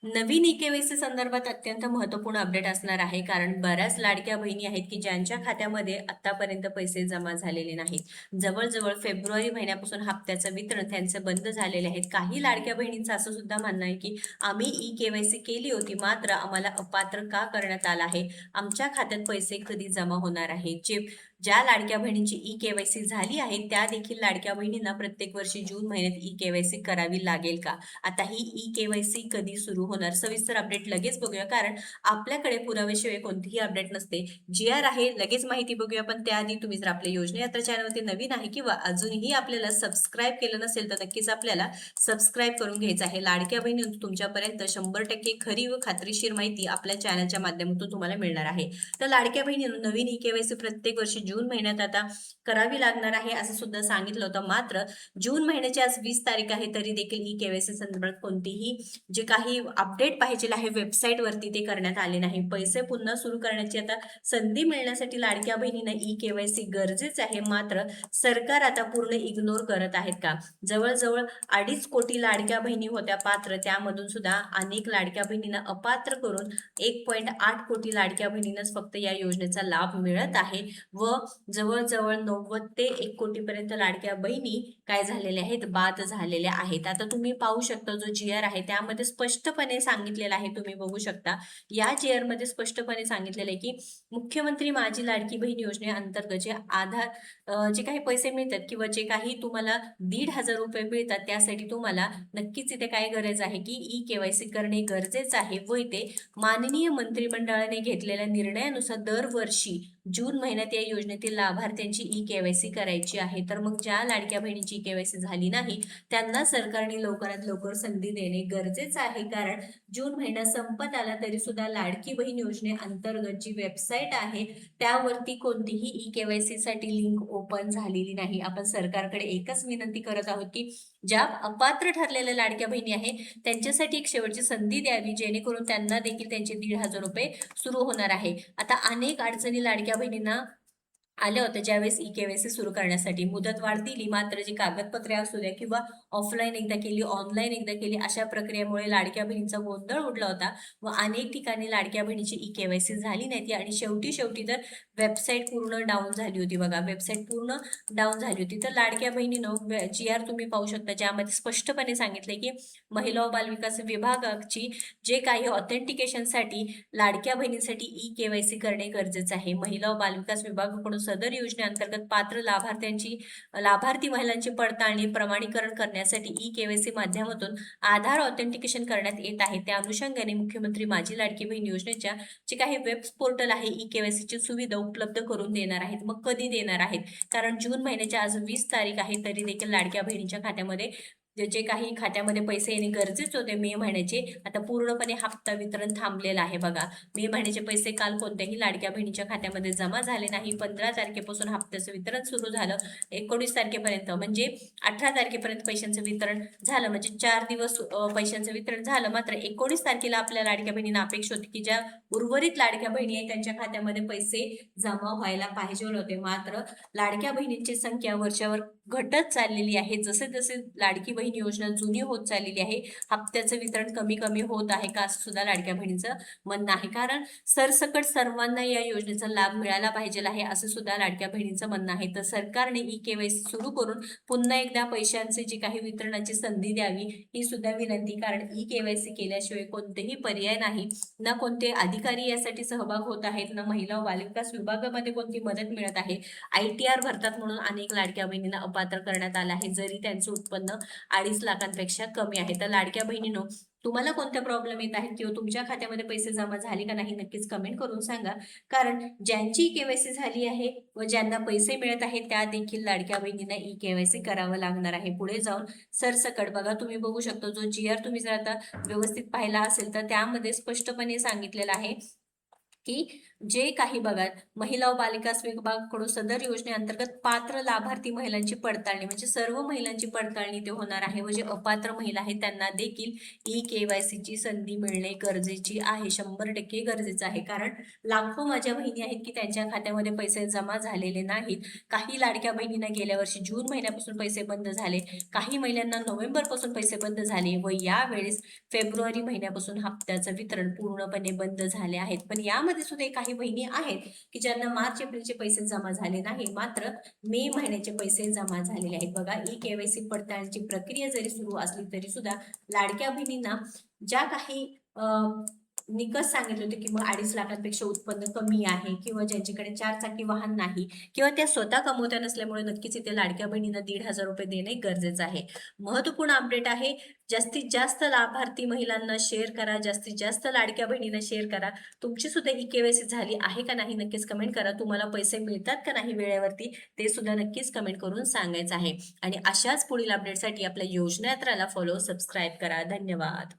नवीन ई-के-वाय-सी संदर्भात अत्यंत महत्त्वपूर्ण अपडेट असणार आहे. कारण बऱ्याच लाडक्या बहिणी आहेत, की ज्यांच्या खात्यामध्ये आत्तापर्यंत पैसे जमा झालेले नाहीत. जवळ-जवळ फेब्रुवारी महिन्यापासून हप्त्याचं वितरण त्यांचं बंद झालेले आहेत. काही लाडक्या बहिणींचं असं सुद्धा म्हणणं आहे, की आम्ही ई-के-वाय-सी केली होती, मात्र आम्हाला अपात्र का करण्यात आलं आहे? आमच्या खात्यात पैसे कधी जमा होणार आहेत? ज्या लाडक्या बहिणींची ई-के-वाय-सी झाली आहे, त्या देखील लाडक्या बहिणींना प्रत्येक वर्षी जून महिन्यात ई-के-वाय-सी करावी लागेल का? आता ही ई-के-वाय-सी कधी सुरू होणार? सविस्तर अपडेट लगेच बघूया, कारण आपल्याकडे पुराव्याशिवाय कोणतीही अपडेट नसते. जी-आर आहे, लगेच माहिती बघूया. पण त्याआधी तुम्ही जर आपल्या योजना यात्रा चॅनलवरती नवीन आहे किंवा अजूनही आपल्याला सबस्क्राईब केलं नसेल, तर नक्कीच आपल्याला सबस्क्राईब करून घ्यायचं आहे. लाडक्या बहिणींनो, तुमच्यापर्यंत 100% खरी व खात्रीशीर माहिती आपल्या चॅनलच्या माध्यमातून तुम्हाला मिळणार आहे. तर लाडक्या बहिणींनो, नवीन ई-के-वाय-सी प्रत्येक वर्षी जून महिन्यात आता करावी लागणार आहे, असं सुद्धा सांगितलं होतं. मात्र जून महिन्याची आज 20 तारीख आहे, तरी देखील ई-के-वाय-सी संदर्भात कोणतीही जे काही अपडेट पाहिजे आहे वेबसाईटवरती ते करण्यात आले नाही. पैसे पुन्हा सुरू करण्याची आता संधी मिळण्यासाठी लाडक्या बहिणींना ई-के-वाय-सी गरजेचं आहे. मात्र सरकार आता पूर्ण इग्नोर करत आहेत का? जवळ-जवळ 2.5 कोटी लाडक्या बहिणी होत्या पात्र, त्यामधून सुद्धा अनेक लाडक्या बहिणींना अपात्र करून 1.8 कोटी लाडक्या बहिणींनाच फक्त या योजनेचा लाभ मिळत आहे व जवळ-जवळ 90 ते 1 कोटीपर्यंत लाडक्या बहिणी काय झालेल्या आहेत, बाद झालेल्या आहेत. आता तुम्ही पाहू शकता जो जी-आर आहे त्यामध्ये स्पष्टपणे सांगितलेलं आहे, तुम्ही बघू शकता. या जी-आर मध्ये स्पष्टपणे सांगितलेलं आहे, की मुख्यमंत्री माझी लाडकी बहीण योजनेअंतर्गत जे काही पैसे मिळतात किंवा जे काही तुम्हाला ₹1,500 मिळतात, त्यासाठी तुम्हाला नक्कीच इथे काय गरज आहे, की ई-के-वाय-सी करणे गरजेचं आहे व इथे माननीय मंत्रिमंडळाने घेतलेल्या निर्णयानुसार दरवर्षी जून महिन्यात या योजनेतील लाभार्थ्यांची ई-के-वाय-सी करायची आहे. तर मग ज्या लाडक्या बहिणीची ई-के-वाय-सी झाली नाही, त्यांना सरकारने लवकरात लवकर संधी देणे गरजेचं आहे. कारण जून महिना संपत आला तरी सुद्धा लाडकी बहीण योजनेअंतर्गत जी वेबसाईट आहे, त्यावरती कोणतीही ई-के-वाय-सी साठी लिंक ओपन झालेली नाही. आपण सरकारकडे एकच विनंती करत आहोत, की ज्या अपात्र ठरलेल्या लाडक्या बहिणी आहे, त्यांच्यासाठी एक शेवटची संधी द्यावी, जेणेकरून त्यांना देखील त्यांचे ₹1,500 सुरू होणार आहे. आता अनेक अडचणी लाडक्या बहिणींना आल्या होत्या ज्यावेळेस ई-के-वाय-सी सुरू करण्यासाठी. मुदतवाढ दिली, मात्र जी कागदपत्रे असू द्या किंवा ऑफलाईन एकदा केली, ऑनलाईन एकदा केली, अशा प्रक्रियेमुळे लाडक्या बहिणींचा गोंधळ उडला होता व अनेक ठिकाणी लाडक्या बहिणीची ई-के-वाय-सी झाली नाही आणि शेवटी तर वेबसाईट पूर्ण डाऊन झाली होती बघा. वेबसाईट पूर्ण डाऊन झाली होती. तर लाडक्या बहिणीनं जी-आर तुम्ही पाहू शकता, ज्यामध्ये स्पष्टपणे सांगितले, की महिला व बालविकास विभागाची जे काही ऑथेंटिकेशनसाठी लाडक्या बहिणींसाठी ई-के-वाय-सी करणे गरजेचं आहे. महिला व बालविकास विभागाकडून सदर योजनेअंतर्गत पात्र लाभार्थी महिलांची पडताळणी प्रमाणीकरण करण्यासाठी ई-के-वाय-सी माध्यमातून आधार ऑथेंटिकेशन करण्यात येत आहे. त्या अनुषंगाने मुख्यमंत्री माझी लाडकी बहीण योजनेच्या जे काही वेब पोर्टल आहे, ई-के-वाय-सीची सुविधा उपलब्ध करून देणार आहेत. मग कधी देणार आहेत? कारण जून महिन्याची आज 20 तारीख आहे, तरी देखील लाडक्या बहिणींच्या खात्यामध्ये जे काही खात्यामध्ये पैसे येणे गरजेचे होते मे महिन्याचे, आता पूर्णपणे हप्ता वितरण थांबलेलं आहे बघा. मे महिन्याचे पैसे काल कोणत्याही लाडक्या बहिणीच्या खात्यामध्ये जमा झाले नाही. 15 तारखेपासून हप्त्याचं वितरण सुरू झालं. 19 तारखेपर्यंत म्हणजे 18 तारखेपर्यंत पैशांचं वितरण झालं. म्हणजे 4 दिवस पैशांचं वितरण झालं. मात्र 19 तारखेला आपल्या लाडक्या बहिणींना अपेक्षा होती, की ज्या उर्वरित लाडक्या बहिणी आहेत त्यांच्या खात्यामध्ये पैसे जमा व्हायला पाहिजे होते. मात्र लाडक्या बहिणींची संख्या वरच्यावर घटत चाललेली आहे. जसे-जसे लाडकी बहीण योजना जुनी होत चाललेली आहे, हप्त्याचं वितरण कमी-कमी होत आहे का, असं सुद्धा लाडक्या बहिणीचं म्हणणं आहे. कारण सरसकट सर्वांना या योजनेचा लाभ मिळाला पाहिजे आहे, असं सुद्धा लाडक्या बहिणीचं म्हणणं आहे. तर सरकारने ई-के-वाय-सी सुरू करून पुन्हा एकदा पैशांचे जी काही वितरणाची संधी द्यावी, ही सुद्धा विनंती. कारण ई-के-वाय-सी केल्याशिवाय कोणतेही पर्याय नाही. ना कोणते अधिकारी यासाठी सहभाग होत आहेत, ना महिला व बालविकास विभागामध्ये कोणती मदत मिळत आहे. आय-टी-आर भरतात म्हणून अनेक लाडक्या बहिणींना अपात्र करण्यात आलं आहे, जरी त्यांचं उत्पन्न 2.5 लाखांपेक्षा कमी आहे. तर लाडक्या बहिणींनो, तुम्हाला कोणत्या प्रॉब्लेम येत आहेत किंवा तुमच्या खात्यामध्ये पैसे जमा झाले का नाही, नक्कीच कमेंट करून सांगा. कारण ज्यांची ई-के-वाय-सी झाली आहे व ज्यांना पैसे मिळत आहेत, त्या देखील लाडक्या बहिणींना ई-के-वाय-सी करावं लागणार आहे पुढे जाऊन सरसकट. बघा, तुम्ही बघू शकता जो जी-आर तुम्ही जर आता व्यवस्थित पाहिला असेल, तर त्यामध्ये स्पष्टपणे सांगितलेलं आहे, की जे काही बघा, महिला व बालिका विभागाकडून सदर योजनेअंतर्गत पात्र लाभार्थी महिलांची पडताळणी म्हणजे सर्व महिलांची पडताळणी ते होणार आहे व जे अपात्र महिला आहेत त्यांना देखील केवायसीची संधी मिळणे गरजेची आहे. 100% गरजेचं आहे. कारण लाखो माझ्या बहिणी आहेत की त्यांच्या खात्यामध्ये पैसे जमा झालेले नाहीत. काही लाडक्या बहिणींना गेल्या वर्षी जून महिन्यापासून पैसे बंद झाले. काही महिलांना नोव्हेंबरपासून पैसे बंद झाले व यावेळेस फेब्रुवारी महिन्यापासून हप्त्याचं वितरण पूर्णपणे बंद झाले आहेत. पण यामध्ये सुद्धा काही बहिणी आहेत की ज्यांना मार्च एप्रिलचे पैसे जमा झाले नाही, मात्र मे महिन्याचे पैसे जमा झालेले आहेत. बघा, केवायसी पडताळणीची प्रक्रिया जरी सुरू असली तरी सुद्धा लाडक्या बहिणींना ज्या काही निकष सांगितले होते की मग 2.5 लाखांपेक्षा उत्पन्न कमी आहे किंवा ज्यांच्याकडे 4 चाकी वाहन नाही किंवा त्या स्वतः कमवत्या नसल्यामुळे नक्कीच इथे लाडक्या बहिणींना 1,500 रुपये देणे गरजेचं आहे. महत्वपूर्ण अपडेट आहे. जास्तीत जास्त लाभार्थी महिलांना शेअर करा, जास्तीत जास्त लाडक्या बहिणींना शेअर करा. तुमची सुद्धा केवायसी झाली आहे का नाही नक्कीच कमेंट करा. तुम्हाला पैसे मिळतात का नाही वेळेवरती ते सुद्धा नक्कीच कमेंट करून सांगायचं आहे. आणि अशाच पुढील अपडेटसाठी आपल्या योजना यात्राला फॉलो सबस्क्राईब करा. धन्यवाद.